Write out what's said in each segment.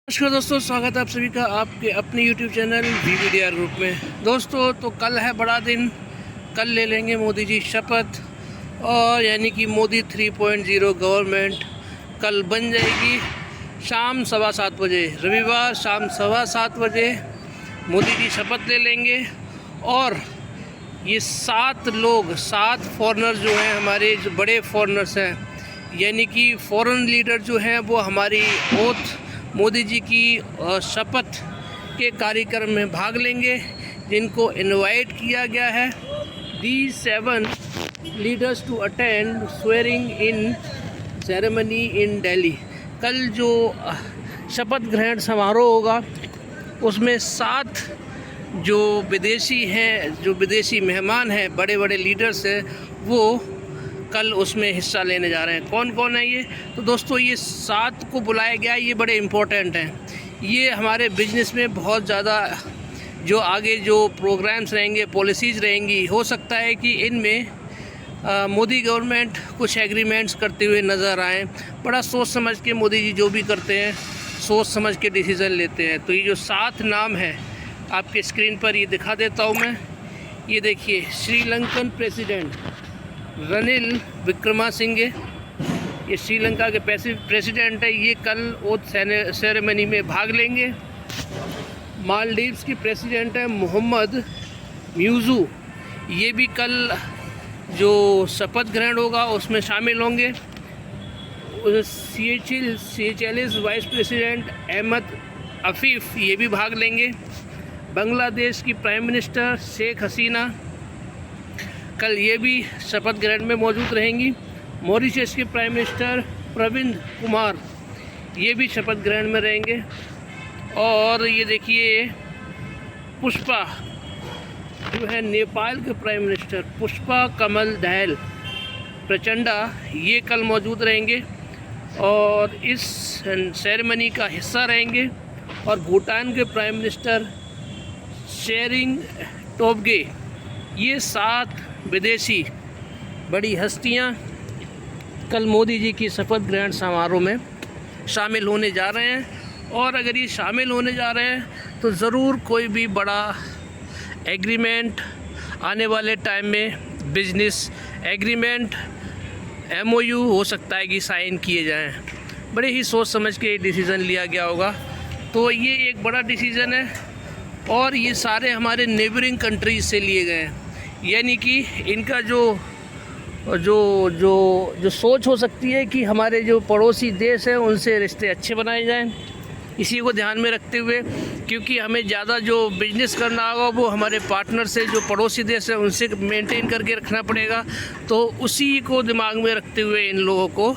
नमस्कार दोस्तों, स्वागत है आप सभी का आपके अपने YouTube चैनल VVDR ग्रुप में। दोस्तों तो कल है बड़ा दिन, कल ले लेंगे मोदी जी शपथ और यानी कि मोदी 3.0 गवर्नमेंट कल बन जाएगी शाम 7:15 बजे, रविवार शाम 7:15 बजे मोदी जी शपथ ले लेंगे। और ये 7 फॉरेनर जो हैं, हमारे जो बड़े फॉरेनर्स हैं, यानी कि फॉरेन लीडर जो हैं वो हमारी ओथ मोदी जी की शपथ के कार्यक्रम में भाग लेंगे, जिनको इनवाइट किया गया है। These 7 leaders to attend swearing in ceremony in Delhi. कल जो शपथ ग्रहण समारोह होगा उसमें 7 जो विदेशी मेहमान हैं, बड़े बड़े लीडर्स हैं, वो कल उसमें हिस्सा लेने जा रहे हैं। कौन कौन है ये? तो दोस्तों ये 7 को बुलाया गया, ये बड़े इम्पोर्टेंट हैं। ये हमारे बिजनेस में बहुत ज़्यादा जो आगे जो प्रोग्राम्स रहेंगे, पॉलिसीज़ रहेंगी, हो सकता है कि इनमें मोदी गवर्नमेंट कुछ एग्रीमेंट्स करते हुए नज़र आएँ। बड़ा सोच समझ के मोदी जी जो भी करते हैं, सोच समझ के डिसीज़न लेते हैं। तो ये जो 7 नाम है आपके स्क्रीन पर ये दिखा देता हूँ मैं। ये देखिए, श्रीलंकन प्रेसिडेंट रनिल विक्रमासिंघे, ये श्रीलंका के प्रेसिडेंट है, ये कल ओथ सेरेमनी में भाग लेंगे। मालदीव्स की प्रेसिडेंट है मोहम्मद म्यूज़ू, ये भी कल जो शपथ ग्रहण होगा उसमें शामिल होंगे। सीचेलिस वाइस प्रेसिडेंट अहमद अफीफ़, ये भी भाग लेंगे। बांग्लादेश की प्राइम मिनिस्टर शेख हसीना कल ये भी शपथ ग्रहण में मौजूद रहेंगी। मॉरिशस के प्राइम मिनिस्टर प्रविंद कुमार, ये भी शपथ ग्रहण में रहेंगे। और ये देखिए, पुष्पा जो है नेपाल के प्राइम मिनिस्टर, पुष्पा कमल दहल प्रचंडा, ये कल मौजूद रहेंगे और इस सेरेमनी का हिस्सा रहेंगे। और भूटान के प्राइम मिनिस्टर शेरिंग टोब्गे, ये 7 विदेशी बड़ी हस्तियां कल मोदी जी की शपथ ग्रहण समारोह में शामिल होने जा रहे हैं। और अगर ये शामिल होने जा रहे हैं तो ज़रूर कोई भी बड़ा एग्रीमेंट आने वाले टाइम में, बिजनेस एग्रीमेंट, MOU हो सकता है कि साइन किए जाएं। बड़े ही सोच समझ के डिसीज़न लिया गया होगा। तो ये एक बड़ा डिसीज़न है और ये सारे हमारे नेबरिंग कंट्रीज से लिए गए हैं। यानी कि इनका जो सोच हो सकती है कि हमारे जो पड़ोसी देश हैं उनसे रिश्ते अच्छे बनाए जाएं, इसी को ध्यान में रखते हुए, क्योंकि हमें ज़्यादा जो बिजनेस करना होगा वो हमारे पार्टनर से, जो पड़ोसी देश हैं, उनसे मेंटेन करके रखना पड़ेगा। तो उसी को दिमाग में रखते हुए इन लोगों को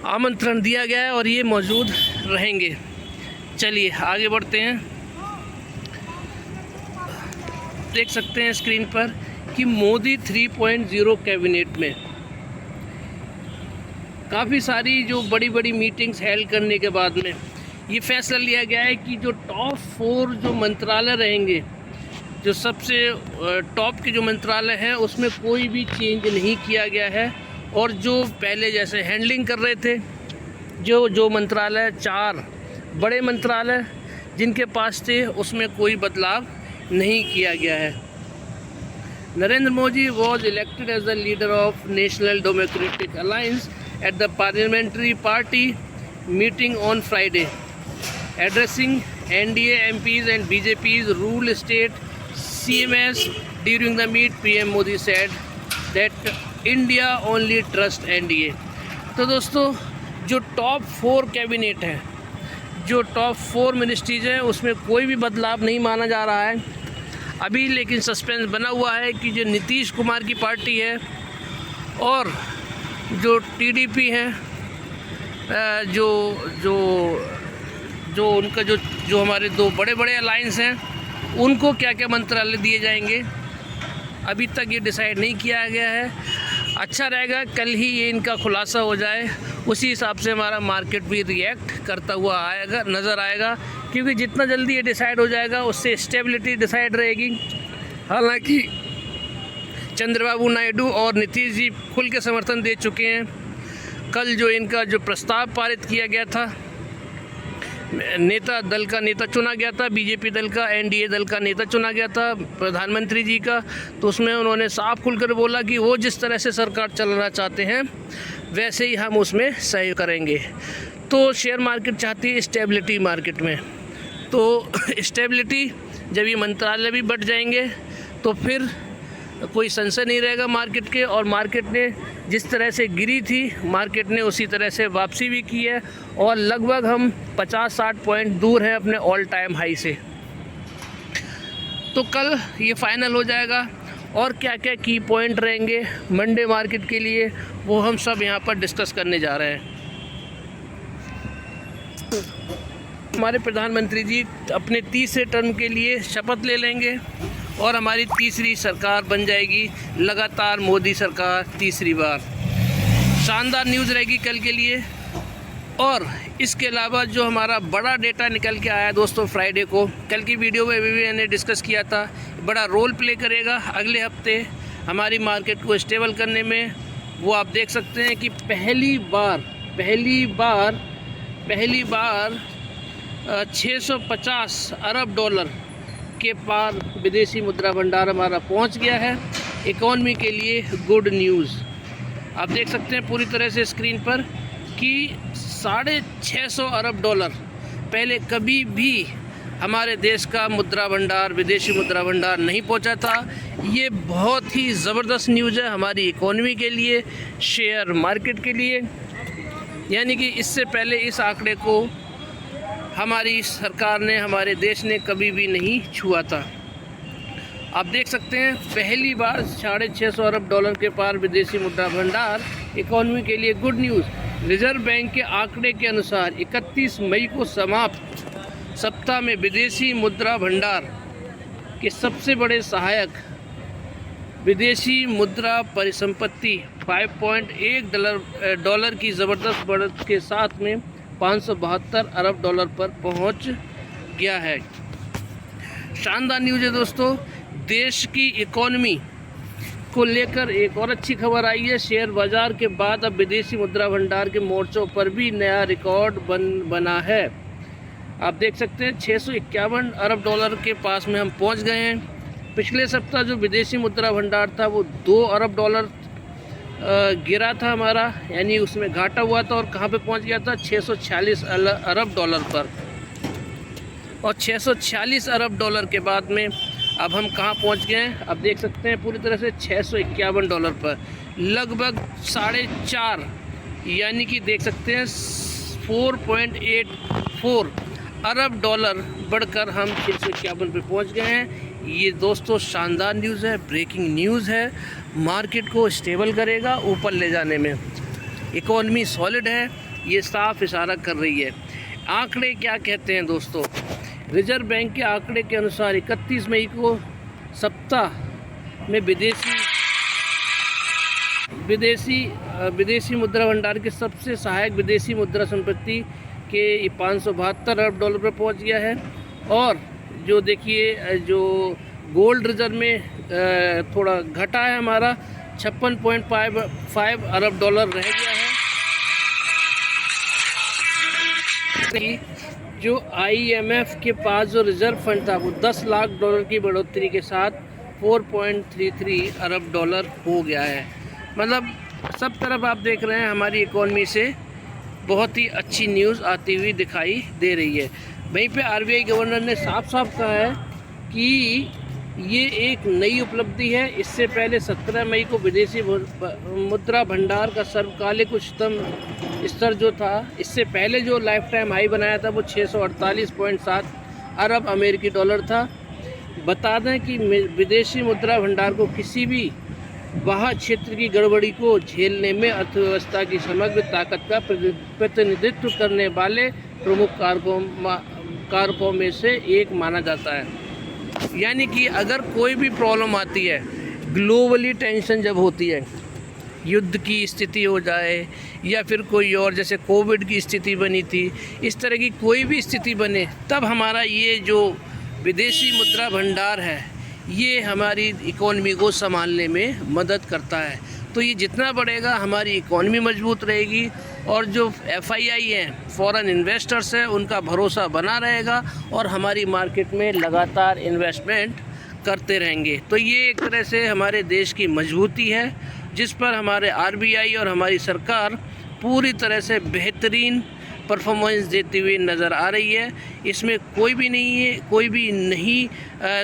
आमंत्रण दिया गया है और ये मौजूद रहेंगे। चलिए आगे बढ़ते हैं। देख सकते हैं स्क्रीन पर कि मोदी 3.0 कैबिनेट में काफ़ी सारी जो बड़ी बड़ी मीटिंग्स हेल्ड करने के बाद में ये फैसला लिया गया है कि जो टॉप 4 जो मंत्रालय रहेंगे, जो सबसे टॉप के जो मंत्रालय हैं, उसमें कोई भी चेंज नहीं किया गया है। और जो पहले जैसे हैंडलिंग कर रहे थे जो मंत्रालय, 4 बड़े मंत्रालय जिनके पास थे, उसमें कोई बदलाव नहीं किया गया है। Narendra Modi was elected as the leader of National Democratic Alliance at the Parliamentary Party meeting on Friday. Addressing NDA MPs and BJP's rule state CMS during the meet, PM Modi said that India only trusts NDA. तो दोस्तों, जो top 4 cabinet है, जो top 4 ministries हैं, उसमें कोई भी बदलाव नहीं माना जा रहा है अभी। लेकिन सस्पेंस बना हुआ है कि जो नीतीश कुमार की पार्टी है और जो TDP है, जो उनका जो हमारे 2 बड़े बड़े अलायंस हैं, उनको क्या क्या मंत्रालय दिए जाएंगे, अभी तक ये डिसाइड नहीं किया गया है। अच्छा रहेगा कल ही ये इनका खुलासा हो जाए, उसी हिसाब से हमारा मार्केट भी रिएक्ट करता हुआ नज़र आएगा, क्योंकि जितना जल्दी ये डिसाइड हो जाएगा उससे स्टेबिलिटी डिसाइड रहेगी। हालांकि चंद्रबाबू नायडू और नीतीश जी खुल के समर्थन दे चुके हैं। कल जो इनका जो प्रस्ताव पारित किया गया था नेता दल का नेता चुना गया था, बीजेपी दल का, एनडीए दल का नेता चुना गया था प्रधानमंत्री जी का। तो उसमें उन्होंने साफ खुलकर बोला कि वो जिस तरह से सरकार चलाना चाहते हैं वैसे ही हम उसमें सहयोग करेंगे। तो शेयर मार्केट चाहती है स्टेबिलिटी मार्केट में, तो स्टेबिलिटी जब ये मंत्रालय भी बढ़ जाएंगे तो फिर कोई संशय नहीं रहेगा मार्केट के। और मार्केट ने जिस तरह से गिरी थी, मार्केट ने उसी तरह से वापसी भी की है और लगभग हम 50-60 पॉइंट दूर हैं अपने ऑल टाइम हाई से। तो कल ये फाइनल हो जाएगा और क्या क्या की पॉइंट रहेंगे मंडे मार्केट के लिए वो हम सब यहाँ पर डिस्कस करने जा रहे हैं। हमारे प्रधानमंत्री जी अपने तीसरे टर्म के लिए शपथ ले लेंगे और हमारी तीसरी सरकार बन जाएगी, लगातार मोदी सरकार तीसरी बार। शानदार न्यूज़ रहेगी कल के लिए। और इसके अलावा जो हमारा बड़ा डेटा निकल के आया दोस्तों फ्राइडे को, कल की वीडियो में भी मैंने डिस्कस किया था, बड़ा रोल प्ले करेगा अगले हफ्ते हमारी मार्केट को स्टेबल करने में। वो आप देख सकते हैं कि पहली बार 650 अरब डॉलर के पार विदेशी मुद्रा भंडार हमारा पहुंच गया है। इकोनॉमी के लिए गुड न्यूज़ आप देख सकते हैं पूरी तरह से स्क्रीन पर कि 650 अरब डॉलर पहले कभी भी हमारे देश का मुद्रा भंडार, विदेशी मुद्रा भंडार नहीं पहुंचा था। ये बहुत ही ज़बरदस्त न्यूज़ है हमारी इकोनॉमी के लिए, शेयर मार्केट के लिए। यानी कि इससे पहले इस आंकड़े को हमारी सरकार ने, हमारे देश ने कभी भी नहीं छुआ था। आप देख सकते हैं पहली बार 650 अरब डॉलर के पार विदेशी मुद्रा भंडार, इकोनॉमी के लिए गुड न्यूज़। रिजर्व बैंक के आंकड़े के अनुसार 31 मई को समाप्त सप्ताह में विदेशी मुद्रा भंडार के सबसे बड़े सहायक विदेशी मुद्रा परिसंपत्ति 5.1 डॉलर की ज़बरदस्त बढ़त के साथ में 572 अरब डॉलर पर पहुंच गया है। शानदार न्यूज़ है दोस्तों। देश की इकोनॉमी को लेकर एक और अच्छी खबर आई है। शेयर बाज़ार के बाद अब विदेशी मुद्रा भंडार के मोर्चों पर भी नया रिकॉर्ड बना है। आप देख सकते हैं 651 अरब डॉलर के पास में हम पहुंच गए हैं। पिछले सप्ताह जो विदेशी मुद्रा भंडार था वो 2 अरब डॉलर गिरा था हमारा, यानी उसमें घाटा हुआ था। और कहाँ पे पहुंच गया था? 646 अरब डॉलर पर। और 646 अरब डॉलर के बाद में अब हम कहाँ पहुंच गए हैं? अब देख सकते हैं पूरी तरह से 651 डॉलर पर, लगभग 4.5, यानी कि देख सकते हैं 4.84 अरब डॉलर बढ़कर हम 651 पे पहुंच गए हैं। ये दोस्तों शानदार न्यूज़ है, ब्रेकिंग न्यूज़ है, मार्केट को स्टेबल करेगा ऊपर ले जाने में। इकोनॉमी सॉलिड है, ये साफ इशारा कर रही है। आंकड़े क्या कहते हैं दोस्तों? रिजर्व बैंक के आंकड़े के अनुसार 31 मई को सप्ताह में विदेशी मुद्रा भंडार के सबसे सहायक विदेशी मुद्रा संपत्ति के 572 अरब डॉलर पर पहुंच गया है। और जो देखिए जो गोल्ड रिजर्व में थोड़ा घटा है हमारा, 56.5 अरब डॉलर रह गया है। जो IMF के पास जो रिजर्व फंड था वो 10 लाख डॉलर की बढ़ोतरी के साथ 4.33 अरब डॉलर हो गया है। मतलब सब तरफ आप देख रहे हैं हमारी इकोनॉमी से बहुत ही अच्छी न्यूज़ आती हुई दिखाई दे रही है। वहीं पे RBI गवर्नर ने साफ साफ कहा है कि ये एक नई उपलब्धि है। इससे पहले 17 मई को विदेशी मुद्रा भंडार का सर्वकालिक उच्चतम स्तर जो था, इससे पहले जो लाइफ टाइम हाई बनाया था वो 648.7 अरब अमेरिकी डॉलर था। बता दें कि विदेशी मुद्रा भंडार को किसी भी बाह्य क्षेत्र की गड़बड़ी को झेलने में अर्थव्यवस्था की समग्र ताकत का प्रतिनिधित्व करने वाले प्रमुख कारकों में से एक माना जाता है। यानी कि अगर कोई भी प्रॉब्लम आती है, ग्लोबली टेंशन जब होती है, युद्ध की स्थिति हो जाए या फिर कोई और, जैसे कोविड की स्थिति बनी थी, इस तरह की कोई भी स्थिति बने, तब हमारा ये जो विदेशी मुद्रा भंडार है ये हमारी इकोनॉमी को संभालने में मदद करता है। तो ये जितना बढ़ेगा हमारी इकोनॉमी मजबूत रहेगी, और जो FII हैं, फॉरेन इन्वेस्टर्स हैं, उनका भरोसा बना रहेगा और हमारी मार्केट में लगातार इन्वेस्टमेंट करते रहेंगे। तो ये एक तरह से हमारे देश की मजबूती है, जिस पर हमारे RBI और हमारी सरकार पूरी तरह से बेहतरीन परफॉर्मेंस देती हुई नज़र आ रही है। इसमें कोई भी नहीं,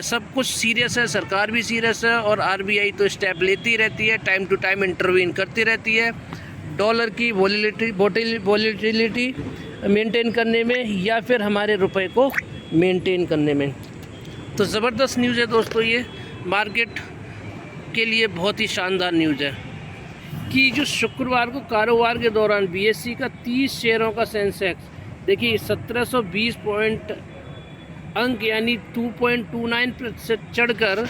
सब कुछ सीरियस है, सरकार भी सीरियस है और RBI तो स्टेप लेती रहती है, टाइम टू टाइम इंटरवीन करती रहती है डॉलर की वॉलेटिलिटी मेंटेन करने में या फिर हमारे रुपए को मेंटेन करने में। तो ज़बरदस्त न्यूज़ है दोस्तों, ये मार्केट के लिए बहुत ही शानदार न्यूज़ है कि जो शुक्रवार को कारोबार के दौरान BSE का 30 शेयरों का सेंसेक्स देखिए 1720 पॉइंट अंक यानी 2.29% चढ़कर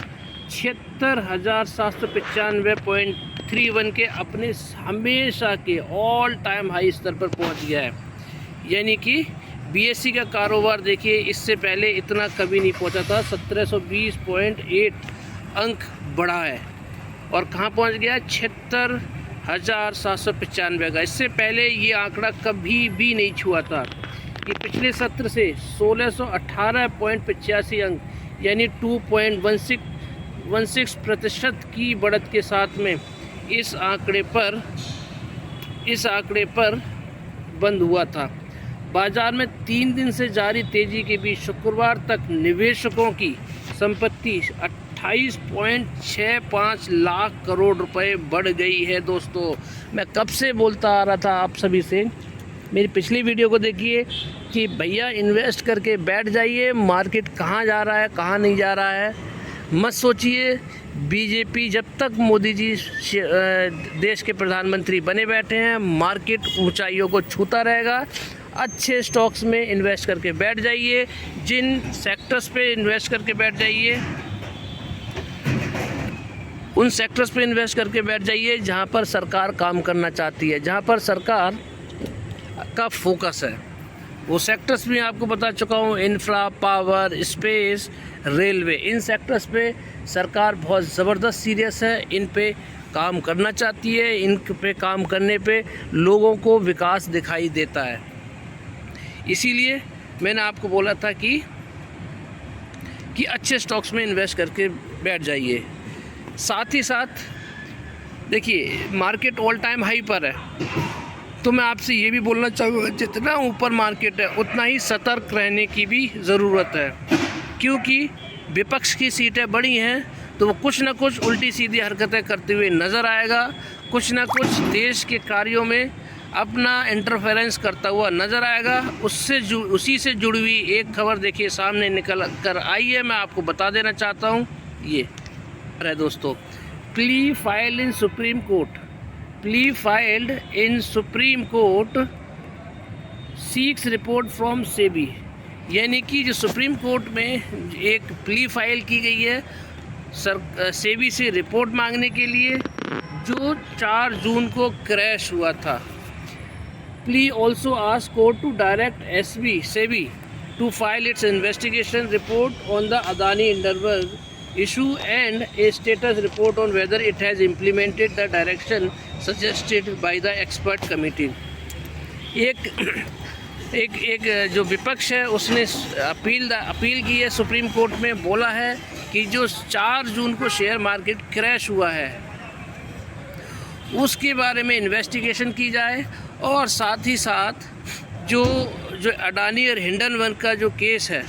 76,795.31 के अपने हमेशा के ऑल टाइम हाई स्तर पर पहुंच गया है। यानी कि BSE का कारोबार देखिए इससे पहले इतना कभी नहीं पहुंचा था, 1720.8 अंक बढ़ा है और कहाँ पहुंच गया, 76,795 का। इससे पहले ये आंकड़ा कभी भी नहीं छुआ था। ये पिछले सत्र से 1618.85 अंक यानी 2.16% की बढ़त के साथ में इस आंकड़े पर बंद हुआ था। बाजार में 3 दिन से जारी तेजी के बीच शुक्रवार तक निवेशकों की संपत्ति 28.65 लाख करोड़ रुपए बढ़ गई है। दोस्तों मैं कब से बोलता आ रहा था आप सभी से, मेरी पिछली वीडियो को देखिए कि भैया इन्वेस्ट करके बैठ जाइए, मार्केट कहाँ जा रहा है कहाँ नहीं जा रहा है मत सोचिए। बीजेपी जब तक मोदी जी देश के प्रधानमंत्री बने बैठे हैं, मार्केट ऊंचाइयों को छूता रहेगा। अच्छे स्टॉक्स में इन्वेस्ट करके बैठ जाइए, जिन सेक्टर्स पे इन्वेस्ट करके बैठ जाइए उन सेक्टर्स पे इन्वेस्ट करके बैठ जाइए जहाँ पर सरकार काम करना चाहती है, जहाँ पर सरकार का फोकस है। वो सेक्टर्स भी आपको बता चुका हूँ, इंफ्रा, पावर, स्पेस, रेलवे, इन सेक्टर्स पे सरकार बहुत ज़बरदस्त सीरियस है, इन पे काम करना चाहती है। इन पे काम करने पे लोगों को विकास दिखाई देता है। इसीलिए मैंने आपको बोला था कि अच्छे स्टॉक्स में इन्वेस्ट करके बैठ जाइए। साथ ही साथ देखिए मार्केट ऑल टाइम हाई पर है, तो मैं आपसे ये भी बोलना चाहूँगा जितना ऊपर मार्केट है उतना ही सतर्क रहने की भी ज़रूरत है, क्योंकि विपक्ष की सीटें बड़ी हैं तो वो कुछ ना कुछ उल्टी सीधी हरकतें करते हुए नज़र आएगा, कुछ ना कुछ देश के कार्यों में अपना इंटरफेरेंस करता हुआ नज़र आएगा। उसी से जुड़ी हुई एक खबर देखिए सामने निकल कर आई है, मैं आपको बता देना चाहता हूँ। ये है दोस्तों, plea filed in supreme court seeks report from SEBI. यानी कि जो सुप्रीम कोर्ट में एक प्ली फाइल की गई है सेबी से रिपोर्ट मांगने के लिए, जो 4 जून को क्रैश हुआ था। Plea also ask court to direct SEBI to file its investigation report on the Adani Hindenburg issue and a status report on whether it has implemented the direction suggested by the expert committee। एक जो विपक्ष है उसने appeal की है supreme court में, बोला है कि जो 4 जून को शेयर मार्केट क्रैश हुआ है उसके बारे में इन्वेस्टिगेशन की जाए, और साथ ही साथ जो अडानी और हिंडनबर्ग का जो केस है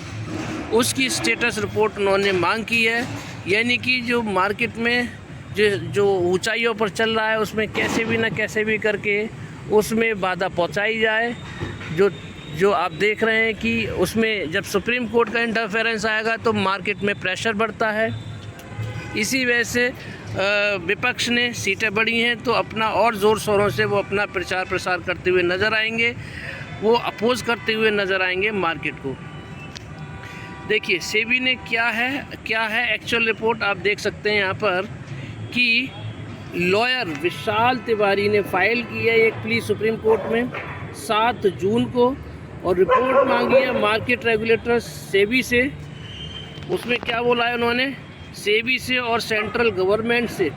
उसकी स्टेटस रिपोर्ट उन्होंने मांग की है। यानी कि जो मार्केट में जो ऊंचाइयों पर चल रहा है उसमें कैसे भी करके उसमें बाधा पहुंचाई जाए। जो आप देख रहे हैं कि उसमें जब सुप्रीम कोर्ट का इंटरफेरेंस आएगा तो मार्केट में प्रेशर बढ़ता है। इसी वजह से विपक्ष ने सीटें बढ़ी हैं तो अपना और ज़ोर शोरों से वो अपना प्रचार प्रसार करते हुए नज़र आएंगे, वो अपोज़ करते हुए नज़र आएंगे मार्केट को। देखिए सेबी ने क्या है एक्चुअल रिपोर्ट आप देख सकते हैं यहाँ पर कि लॉयर विशाल तिवारी ने फाइल की है एक प्ली सुप्रीम कोर्ट में 7 जून को, और रिपोर्ट मांगी है मार्केट रेगुलेटर सेबी से। उसमें क्या बोला है उन्होंने, सेबी से और सेंट्रल गवर्नमेंट से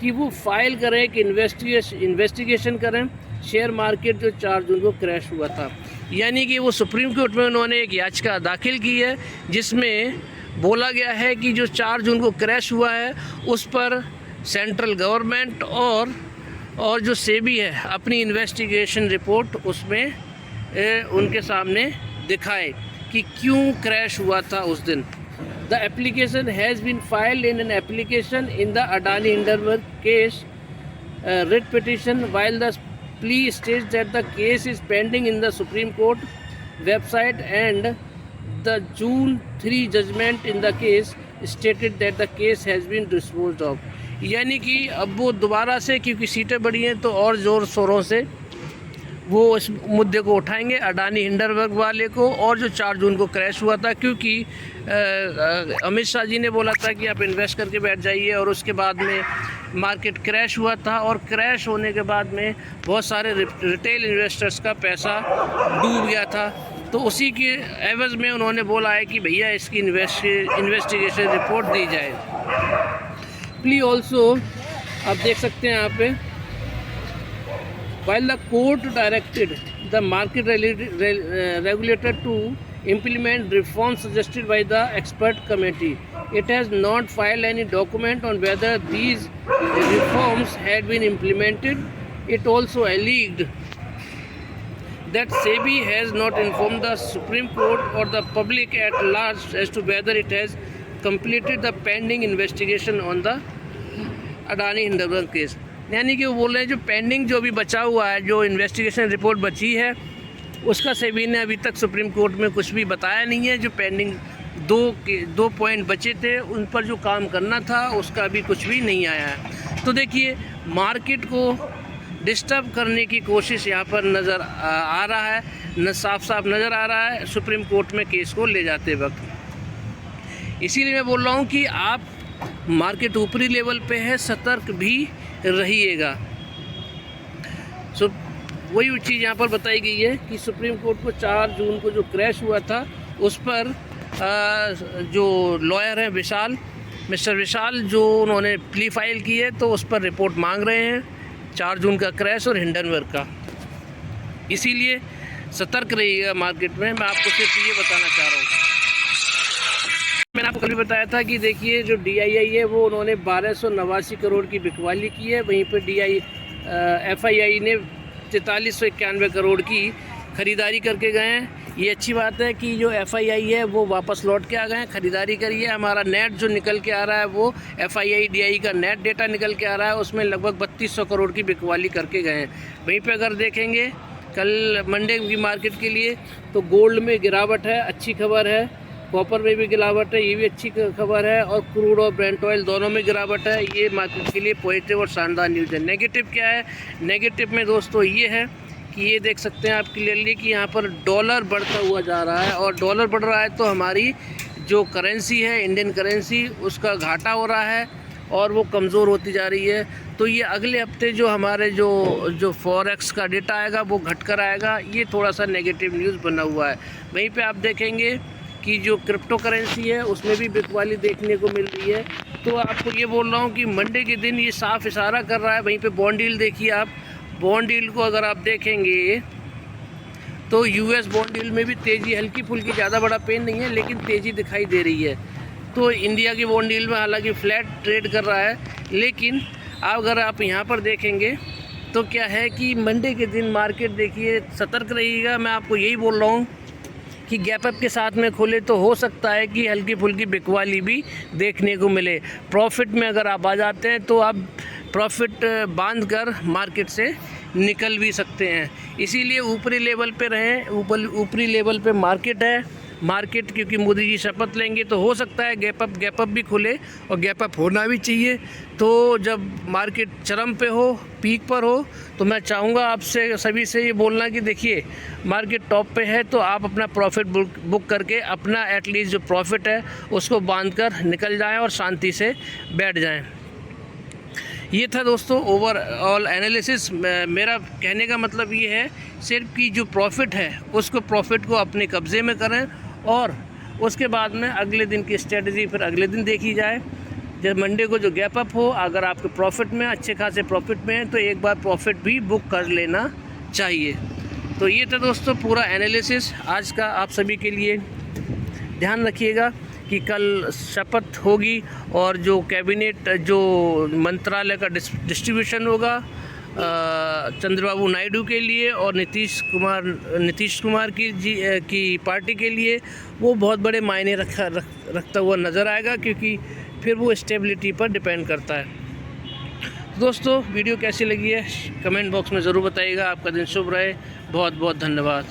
कि वो फाइल करें कि इन्वेस्टिगेशन करें शेयर मार्केट जो 4 जून को क्रैश हुआ था। यानी कि वो सुप्रीम कोर्ट में उन्होंने एक याचिका दाखिल की है जिसमें बोला गया है कि जो 4 जून को क्रैश हुआ है उस पर सेंट्रल गवर्नमेंट और जो सेबी है अपनी इन्वेस्टिगेशन रिपोर्ट उसमें उनके सामने दिखाए कि क्यों क्रैश हुआ था उस दिन। The application has been filed in an application in the Adani Hindenburg case writ petition, while the plea states that the case is pending in the Supreme Court website, and the June 3 judgment in the case stated that the case has been disposed of। यानी कि अब वो दोबारा से, क्योंकि सीटें बढ़ी हैं तो और ज़ोर शोरों से वो इस मुद्दे को उठाएंगे, अडानी हिंडनबर्ग वाले को, और जो 4 जून को क्रैश हुआ था। क्योंकि अमित शाह जी ने बोला था कि आप इन्वेस्ट करके बैठ जाइए, और उसके बाद में मार्केट क्रैश हुआ था, और क्रैश होने के बाद में बहुत सारे रिटेल इन्वेस्टर्स का पैसा डूब गया था। तो उसी के एवज़ में उन्होंने बोला है कि भैया इसकी इन्वेस्टिगेशन रिपोर्ट दी जाए। प्लीज ऑल्सो आप देख सकते हैं यहाँ पे, while the court directed the market regulator to implement reforms suggested by the expert committee, it has not filed any document on whether these reforms had been implemented. It also alleged that SEBI has not informed the Supreme Court or the public at large as to whether it has completed the pending investigation on the Adani Hindenburg case। यानी कि वो बोल रहे हैं जो pending जो भी बचा हुआ है, जो इन्वेस्टिगेशन रिपोर्ट बची है, उसका सेबी ने अभी तक सुप्रीम कोर्ट में कुछ भी बताया नहीं है। जो पेंडिंग दो पॉइंट बचे थे उन पर जो काम करना था उसका भी कुछ भी नहीं आया है। तो देखिए मार्केट को डिस्टर्ब करने की कोशिश यहाँ पर नज़र आ रहा है, साफ नज़र आ रहा है सुप्रीम कोर्ट में केस को ले जाते वक्त। इसीलिए मैं बोल रहा हूँ कि आप मार्केट ऊपरी लेवल पे है, सतर्क भी रहिएगा। वही चीज़ यहाँ पर बताई गई है कि सुप्रीम कोर्ट को 4 जून को जो क्रैश हुआ था उस पर जो लॉयर हैं मिस्टर विशाल, जो उन्होंने प्ली फाइल की है, तो उस पर रिपोर्ट मांग रहे हैं 4 जून का क्रैश और हिंडनबर्ग का। इसीलिए सतर्क रहिएगा मार्केट में। मैं आपको सिर्फ ये बताना चाह रहा हूँ। मैंने आपको कल भी बताया था कि देखिए जो DII है वो उन्होंने 1289 करोड़ की बिकवाली की है, वहीं पर FII ने 4391 करोड़ की ख़रीदारी करके गए हैं। ये अच्छी बात है कि जो FII है वो वापस लौट के आ गए हैं, ख़रीदारी करिए। हमारा नेट जो निकल के आ रहा है वो FII DII का नेट डेटा निकल के आ रहा है, उसमें लगभग 3200 करोड़ की बिकवाली करके गए हैं। वहीं पे अगर देखेंगे कल मंडे की मार्केट के लिए तो गोल्ड में गिरावट है, अच्छी खबर है, कॉपर में भी गिरावट है, ये भी अच्छी खबर है, और क्रूड और ब्रेंट ऑयल दोनों में गिरावट है। ये मार्केट के लिए पॉजिटिव और शानदार न्यूज़ है। नेगेटिव क्या है? नेगेटिव में दोस्तों ये है कि ये देख सकते हैं आप क्लियरली कि यहाँ पर डॉलर बढ़ता हुआ जा रहा है, और डॉलर बढ़ रहा है तो हमारी जो करेंसी है इंडियन करेंसी उसका घाटा हो रहा है और वो कमज़ोर होती जा रही है। तो ये अगले हफ्ते जो हमारे जो फॉरेक्स का डेटा आएगा वो घटकर आएगा। ये थोड़ा सा नेगेटिव न्यूज़ बना हुआ है। वहीं पे आप देखेंगे कि जो क्रिप्टो करेंसी है उसमें भी बिकवाली देखने को मिल रही है। तो आपको ये बोल रहा हूँ कि मंडे के दिन ये साफ इशारा कर रहा है। वहीं पे बॉन्ड डील देखिए आप, बॉन्ड डील को अगर आप देखेंगे तो US बॉन्ड डील में भी तेज़ी, हल्की फुल्की, ज़्यादा बड़ा पेन नहीं है लेकिन तेज़ी दिखाई दे रही है। तो इंडिया की बॉन्ड डील में हालांकि फ्लैट ट्रेड कर रहा है, लेकिन अगर आप यहाँ पर देखेंगे तो क्या है कि मंडे के दिन मार्केट देखिए सतर्क रहिएगा। मैं आपको यही बोल रहा हूँ कि गैप अप के साथ में खोले तो हो सकता है कि हल्की फुल्की बिकवाली भी देखने को मिले। प्रॉफिट में अगर आप आ जाते हैं तो आप प्रॉफिट बांध कर मार्केट से निकल भी सकते हैं। इसीलिए ऊपरी लेवल पे रहें। ऊपरी लेवल पे मार्केट है, मार्केट क्योंकि मोदी जी शपथ लेंगे तो हो सकता है गैप अप भी खुले, और गैप अप होना भी चाहिए। तो जब मार्केट चरम पे हो, पीक पर हो, तो मैं चाहूँगा आपसे सभी से ये बोलना कि देखिए मार्केट टॉप पे है तो आप अपना प्रॉफिट बुक करके अपना एटलीस्ट जो प्रॉफिट है उसको बांध कर निकल जाएँ और शांति से बैठ जाएँ। ये था दोस्तों ओवरऑल एनालिसिस। मेरा कहने का मतलब ये है सिर्फ कि जो प्रॉफिट है उसको प्रॉफिट को अपने कब्ज़े में करें, और उसके बाद में अगले दिन की स्ट्रेटजी फिर अगले दिन देखी जाए। जब मंडे को जो गैप अप हो, अगर आपके प्रॉफिट में अच्छे खासे प्रॉफिट में है तो एक बार प्रॉफिट भी बुक कर लेना चाहिए। तो ये था दोस्तों पूरा एनालिसिस आज का आप सभी के लिए। ध्यान रखिएगा कि कल शपथ होगी और जो कैबिनेट जो मंत्रालय का डिस्ट्रीब्यूशन होगा चंद्रबाबु नायडू के लिए और नीतीश कुमार की पार्टी के लिए, वो बहुत बड़े मायने रखता हुआ नज़र आएगा, क्योंकि फिर वो स्टेबिलिटी पर डिपेंड करता है। दोस्तों वीडियो कैसी लगी है कमेंट बॉक्स में ज़रूर बताइएगा। आपका दिन शुभ रहे। बहुत बहुत धन्यवाद।